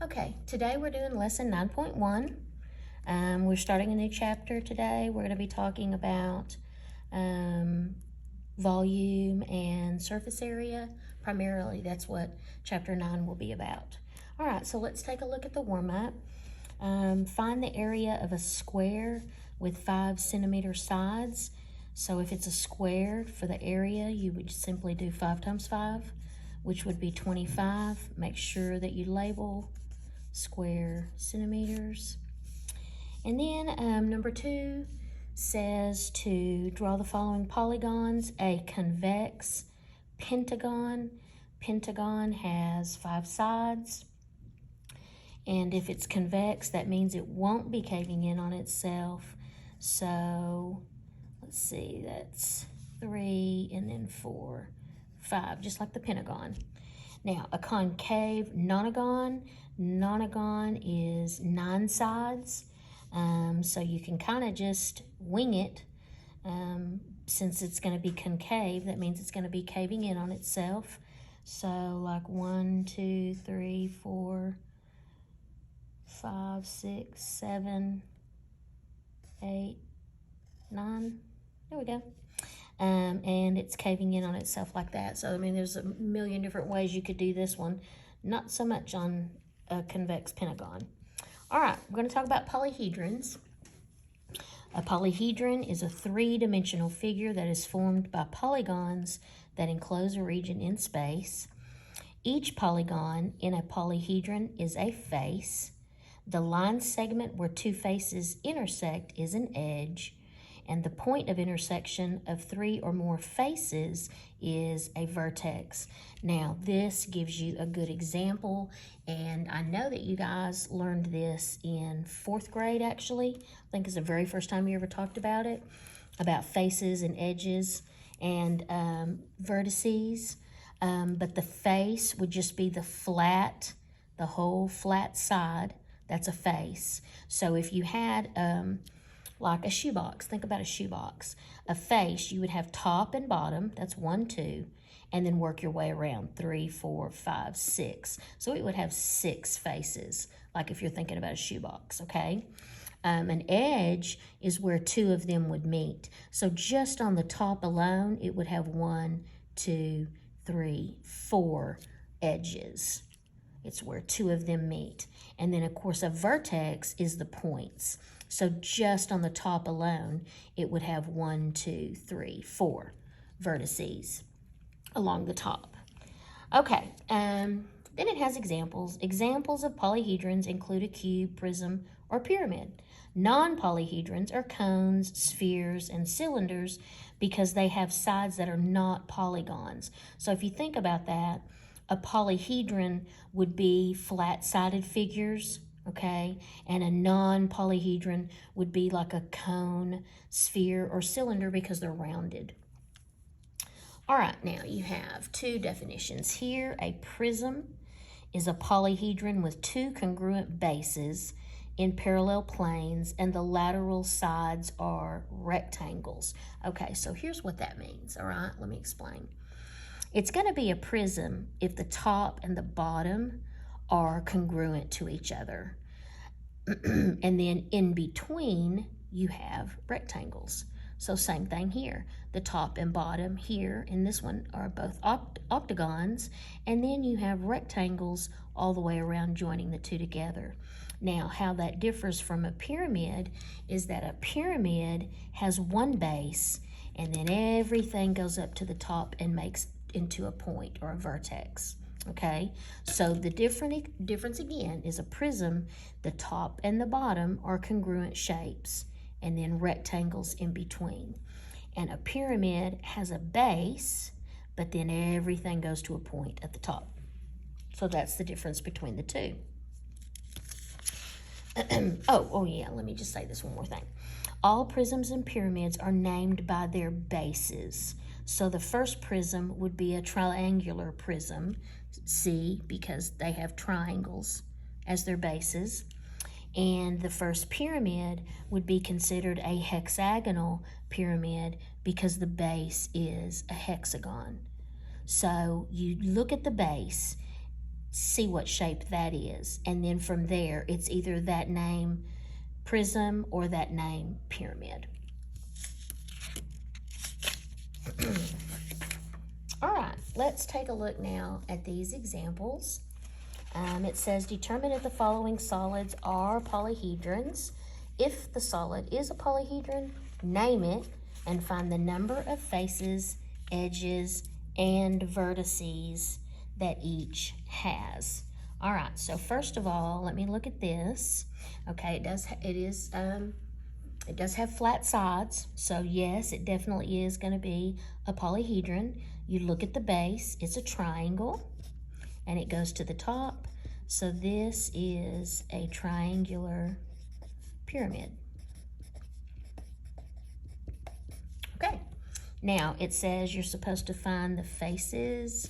Okay, today we're doing lesson 9.1. We're starting a new chapter today. We're going to be talking about volume and surface area. Primarily, that's what chapter 9 will be about. All right, so let's take a look at the warm-up. Find the area of a square with 5 centimeter sides. So if it's a square for the area, you would simply do 5 times 5, which would be 25. Make sure that you label square centimeters. And then number 2 says to draw the following polygons: a convex pentagon. Pentagon has 5 sides, and if it's convex, that means it won't be caving in on itself. So let's see, that's 3 and then 4, 5, just like the pentagon. Now, a concave nonagon. Nonagon is 9 sides, so you can kind of just wing it. Since it's going to be concave, that means it's going to be caving in on itself. So like 1, 2, 3, 4, 5, 6, 7, 8, 9. There we go. And it's caving in on itself like that. So, I mean, there's a million different ways you could do this one. Not so much on a convex pentagon. All right, we're going to talk about polyhedrons. A polyhedron is a 3-dimensional figure that is formed by polygons that enclose a region in space. Each polygon in a polyhedron is a face. The line segment where 2 faces intersect is an edge, and the point of intersection of 3 or more faces is a vertex. Now, this gives you a good example, and I know that you guys learned this in 4th grade, actually. I think it's the very first time you ever talked about it, about faces and edges and vertices. But the face would just be the whole flat side. That's a face. So if you had like a shoebox, think about a shoebox. A face, you would have top and bottom, that's 1, 2, and then work your way around 3, 4, 5, 6. So it would have 6 faces, like if you're thinking about a shoebox, okay? An edge is where 2 of them would meet. So just on the top alone, it would have 1, 2, 3, 4 edges. It's where 2 of them meet. And then, of course, a vertex is the points. So just on the top alone, it would have 1, 2, 3, 4 vertices along the top. Okay, then it has examples. Examples of polyhedrons include a cube, prism, or pyramid. Non-polyhedrons are cones, spheres, and cylinders because they have sides that are not polygons. So if you think about that, a polyhedron would be flat-sided figures, okay? And a non-polyhedron would be like a cone, sphere, or cylinder because they're rounded. All right, now you have 2 definitions here. A prism is a polyhedron with 2 congruent bases in parallel planes, and the lateral sides are rectangles. Okay, so here's what that means, all right? Let me explain. It's going to be a prism if the top and the bottom are congruent to each other. And then in between, you have rectangles. So same thing here. The top and bottom here in this one are both octagons, and then you have rectangles all the way around joining the 2 together. Now, how that differs from a pyramid is that a pyramid has 1 base, and then everything goes up to the top and makes into a point or a vertex. Okay, so the difference again is a prism, the top and the bottom are congruent shapes, and then rectangles in between. And a pyramid has a base, but then everything goes to a point at the top. So that's the difference between the 2. Oh yeah, let me just say this one more thing. All prisms and pyramids are named by their bases. So the first prism would be a triangular prism, see, because they have triangles as their bases. And the first pyramid would be considered a hexagonal pyramid because the base is a hexagon. So you look at the base, see what shape that is. And then from there, it's either that name prism or that name pyramid. All right, let's take a look now at these examples. It says, determine if the following solids are polyhedrons. If the solid is a polyhedron, name it and find the number of faces, edges, and vertices that each has. All right, so first of all, let me look at this. Okay, it does have flat sides, so yes, it definitely is going to be a polyhedron. You look at the base, it's a triangle, and it goes to the top. So this is a triangular pyramid. Okay, now it says you're supposed to find the faces,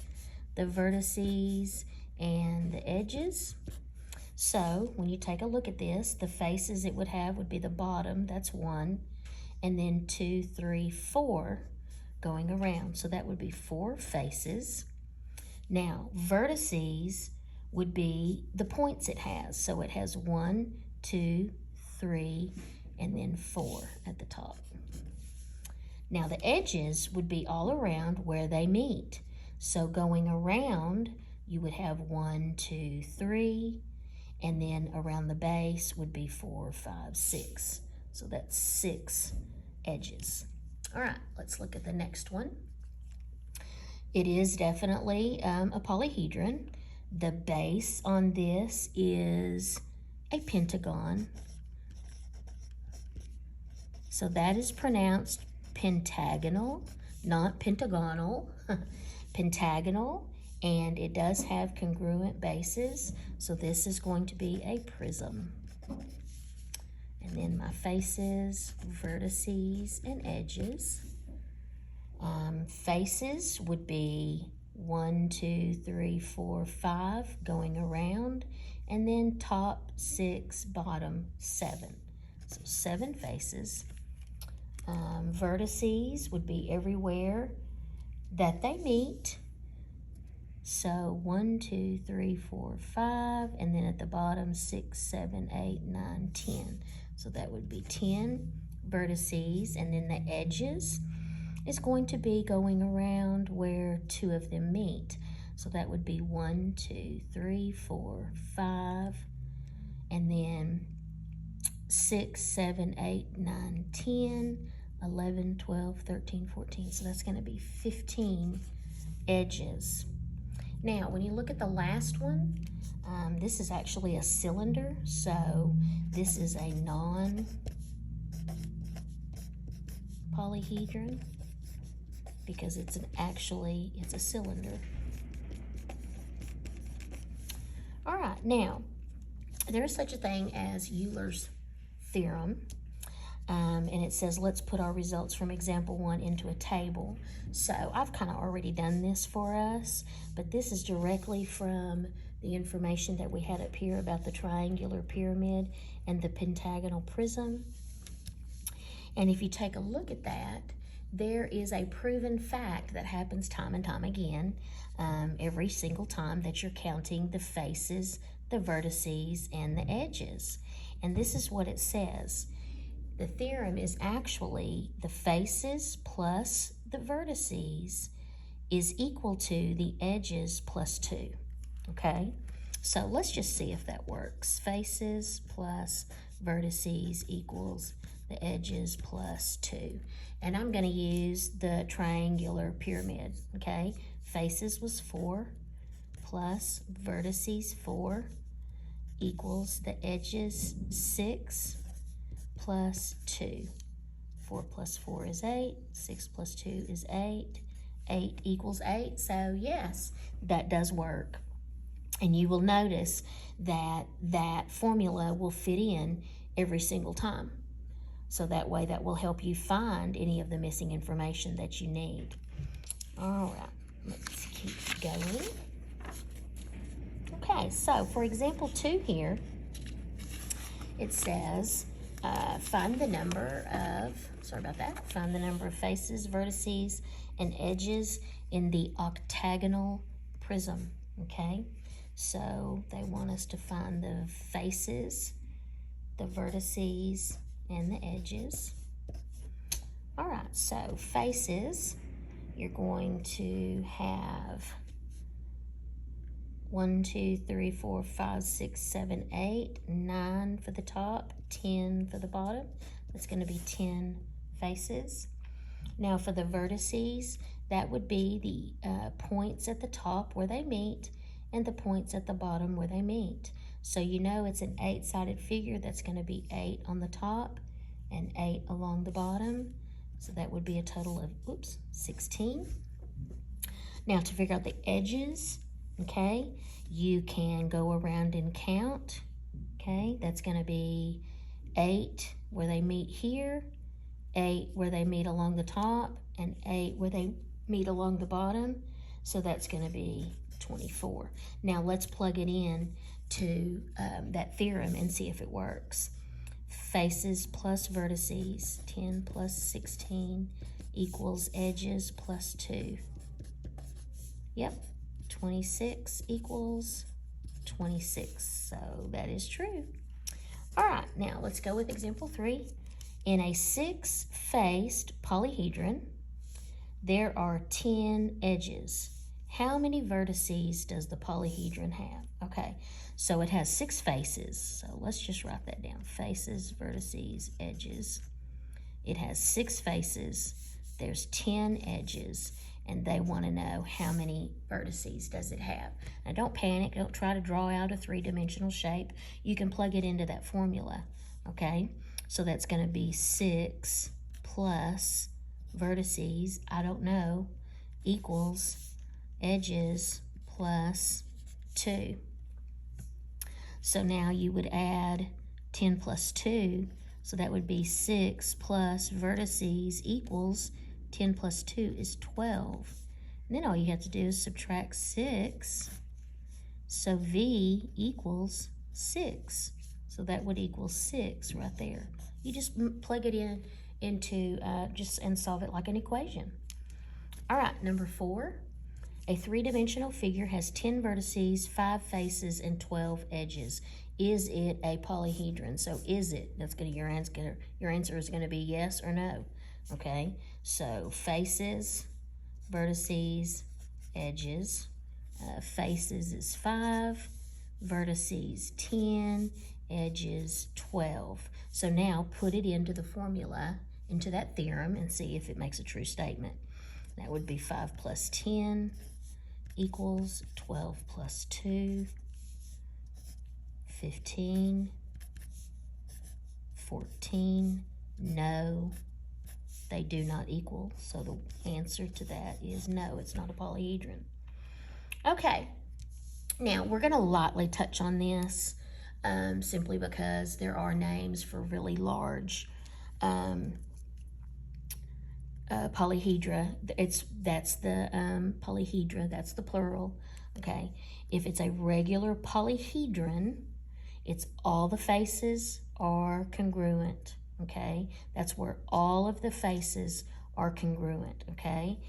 the vertices, and the edges. So when you take a look at this, the faces it would have would be the bottom, that's 1, and then 2, 3, 4 going around. So that would be 4 faces. Now, vertices would be the points it has. So it has 1, 2, 3, and then 4 at the top. Now the edges would be all around where they meet. So going around, you would have 1, 2, 3, and then around the base would be 4, 5, 6. So that's 6 edges. All right, let's look at the next one. It is definitely a polyhedron. The base on this is a pentagon. So that is pronounced pentagonal, not pentagonal, pentagonal, and it does have congruent bases. So this is going to be a prism. And then my faces, vertices, and edges. Faces would be 1, 2, 3, 4, 5 going around, and then top 6, bottom 7. So 7 faces. Vertices would be everywhere that they meet. So 1, 2, 3, 4, 5, and then at the bottom 6, 7, 8, 9, 10. So that would be 10 vertices, and then the edges is going to be going around where 2 of them meet. So that would be 1, 2, 3, 4, 5, and then 6, 7, 8, 9, 10, 11, 12, 13, 14. So that's going to be 15 edges. Now, when you look at the last one, this is actually a cylinder. So this is a non-polyhedron because it's a cylinder. All right, now, there is such a thing as Euler's theorem. And it says, let's put our results from example 1 into a table. So I've kind of already done this for us, but this is directly from the information that we had up here about the triangular pyramid and the pentagonal prism. And if you take a look at that, there is a proven fact that happens time and time again, every single time that you're counting the faces, the vertices, and the edges. And this is what it says. The theorem is actually the faces plus the vertices is equal to the edges plus 2, okay? So let's just see if that works. Faces plus vertices equals the edges plus 2. And I'm going to use the triangular pyramid, okay? Faces was 4 plus vertices 4 equals the edges 6 plus 2. 4 plus 4 is 8. 6 plus 2 is 8. 8 equals 8. So yes, that does work. And you will notice that that formula will fit in every single time. So that way that will help you find any of the missing information that you need. All right, let's keep going. Okay, so for example 2 here, it says, find the number of faces, vertices, and edges in the octagonal prism, okay? So they want us to find the faces, the vertices, and the edges. All right, so faces, you're going to have 1, 2, 3, 4, 5, 6, 7, 8, 9 for the top, 10 for the bottom. That's going to be 10 faces. Now for the vertices, that would be the points at the top where they meet and the points at the bottom where they meet. So you know it's an 8-sided figure. That's going to be 8 on the top and 8 along the bottom. So that would be a total of, 16. Now to figure out the edges, okay, you can go around and count, okay? That's going to be 8 where they meet here, 8 where they meet along the top, and 8 where they meet along the bottom. So that's going to be 24. Now let's plug it in to that theorem and see if it works. Faces plus vertices, 10 plus 16 equals edges plus 2. Yep, 26 equals 26. So that is true. All right, now let's go with example 3. In a 6-faced polyhedron, there are 10 edges. How many vertices does the polyhedron have? Okay, so it has 6 faces. So let's just write that down. Faces, vertices, edges. It has 6 faces. There's 10 edges. And they want to know how many vertices does it have. Now don't panic. Don't try to draw out a 3-dimensional shape. You can plug it into that formula, okay? So that's going to be 6 plus vertices, I don't know, equals edges plus 2. So now you would add 10 plus 2, so that would be 6 plus vertices equals 10 plus 2 is 12. And then all you have to do is subtract 6. So V equals 6. So that would equal 6 right there. You just plug it into and solve it like an equation. All right, number 4. A 3-dimensional figure has 10 vertices, 5 faces, and 12 edges. Is it a polyhedron? So is it? That's gonna your answer is going to be yes or no. Okay, so faces, vertices, edges. Faces is 5, vertices 10, edges 12. So now put it into the formula, into that theorem, and see if it makes a true statement. That would be 5 plus 10 equals 12 plus 2, 15, 14, no. They do not equal, so the answer to that is no, it's not a polyhedron. Okay, now we're going to lightly touch on this simply because there are names for really large polyhedra. That's the polyhedra, that's the plural, okay? If it's a regular polyhedron, it's all the faces are congruent. Okay, that's where all of the faces are congruent, okay?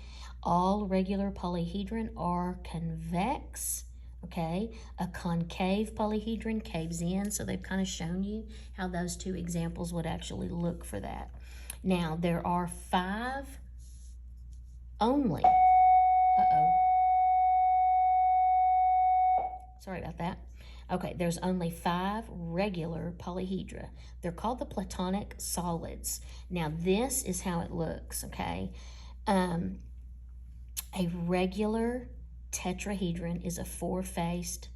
All regular polyhedron are convex, okay? A concave polyhedron caves in, so they've kind of shown you how those 2 examples would actually look for that. Now, there are 5 only. Sorry about that. Okay, there's only 5 regular polyhedra. They're called the Platonic solids. Now, this is how it looks, okay? A regular tetrahedron is a 4-faced,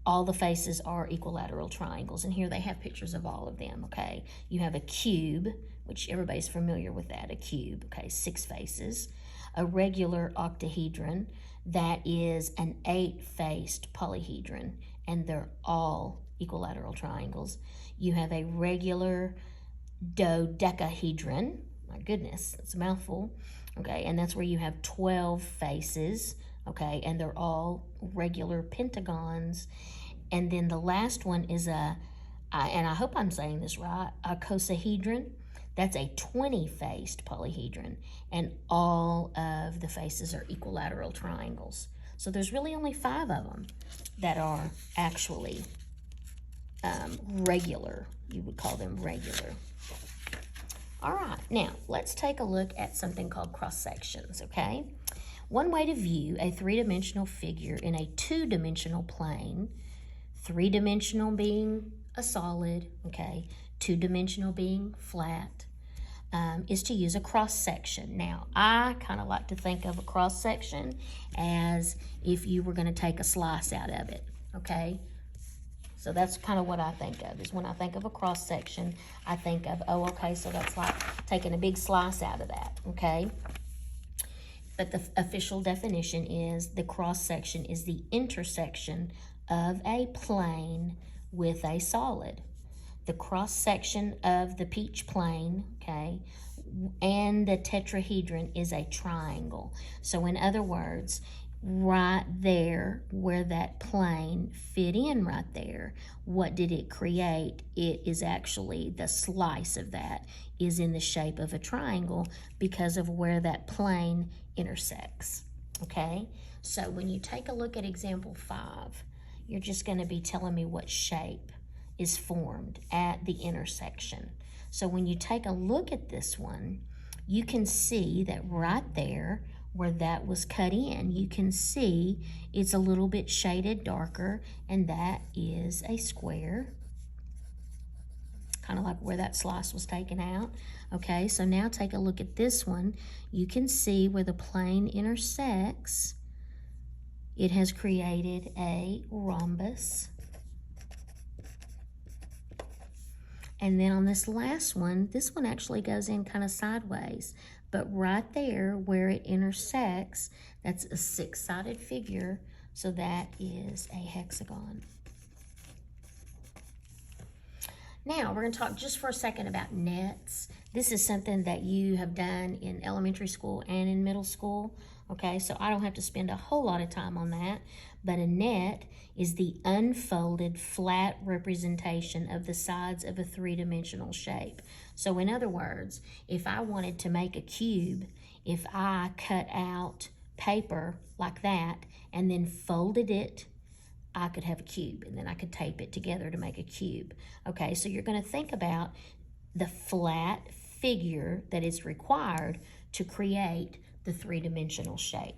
all the faces are equilateral triangles, and here they have pictures of all of them, okay? You have a cube, which everybody's familiar with that, a cube, okay, 6 faces. A regular octahedron, that is an 8-faced polyhedron, and they're all equilateral triangles. You have a regular dodecahedron. My goodness, that's a mouthful. Okay, and that's where you have 12 faces. Okay, and they're all regular pentagons. And then the last one is and I hope I'm saying this right, a icosahedron. That's a 20-faced polyhedron, and all of the faces are equilateral triangles. So there's really only 5 of them that are actually regular. You would call them regular. All right, now let's take a look at something called cross sections, okay? One way to view a 3-dimensional figure in a 2-dimensional plane, 3-dimensional being a solid, okay, 2-dimensional being flat, is to use a cross section. Now, I kind of like to think of a cross section as if you were going to take a slice out of it, okay? So that's kind of what I think of, is when I think of a cross section, I think of, oh, okay, so that's like taking a big slice out of that, okay? But the official definition is the cross section is the intersection of a plane with a solid. The cross section of the peach plane, okay, and the tetrahedron is a triangle. So in other words, right there where that plane fit in right there, what did it create? It is actually, the slice of that is in the shape of a triangle because of where that plane intersects, okay? So when you take a look at example 5, you're just going to be telling me what shape is formed at the intersection. So when you take a look at this one, you can see that right there where that was cut in, you can see it's a little bit shaded darker, and that is a square, kind of like where that slice was taken out. Okay, so now take a look at this one. You can see where the plane intersects, it has created a rhombus. And then on this last one, this one actually goes in kind of sideways. But right there where it intersects, that's a 6-sided figure, so that is a hexagon. Now, we're going to talk just for a second about nets. This is something that you have done in elementary school and in middle school. Okay, so I don't have to spend a whole lot of time on that. But a net is the unfolded flat representation of the sides of a 3-dimensional shape. So in other words, if I wanted to make a cube, if I cut out paper like that and then folded it, I could have a cube, and then I could tape it together to make a cube. Okay, so you're going to think about the flat figure that is required to create the 3-dimensional shape.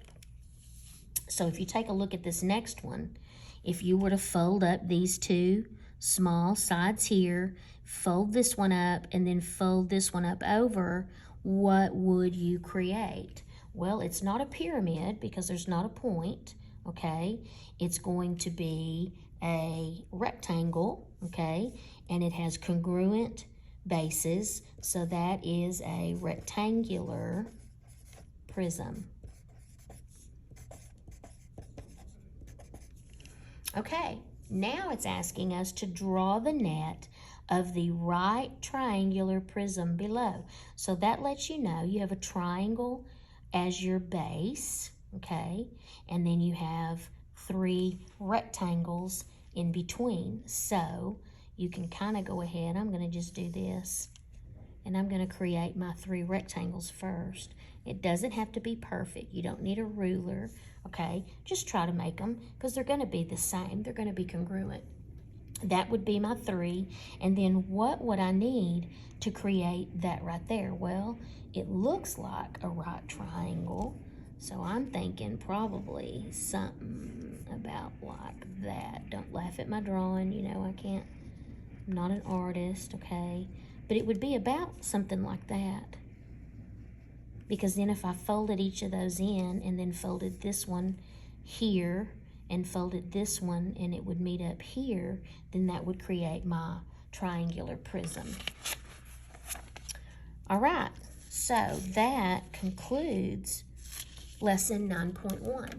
So if you take a look at this next one, if you were to fold up these 2 small sides here, fold this one up, and then fold this one up over, what would you create? Well, it's not a pyramid because there's not a point, okay? It's going to be a rectangle, okay? And it has congruent bases, so that is a rectangular prism. Okay, now it's asking us to draw the net of the right triangular prism below. So that lets you know you have a triangle as your base, okay? And then you have 3 rectangles in between. So you can kind of go ahead, I'm going to just do this, and I'm going to create my 3 rectangles first. It doesn't have to be perfect. You don't need a ruler, okay? Just try to make them because they're going to be the same. They're going to be congruent. That would be my 3. And then what would I need to create that right there? Well, it looks like a right triangle. So I'm thinking probably something about like that. Don't laugh at my drawing. You know, I'm not an artist, okay? But it would be about something like that. Because then if I folded each of those in and then folded this one here and folded this one and it would meet up here, then that would create my triangular prism. All right, so that concludes lesson 9.1.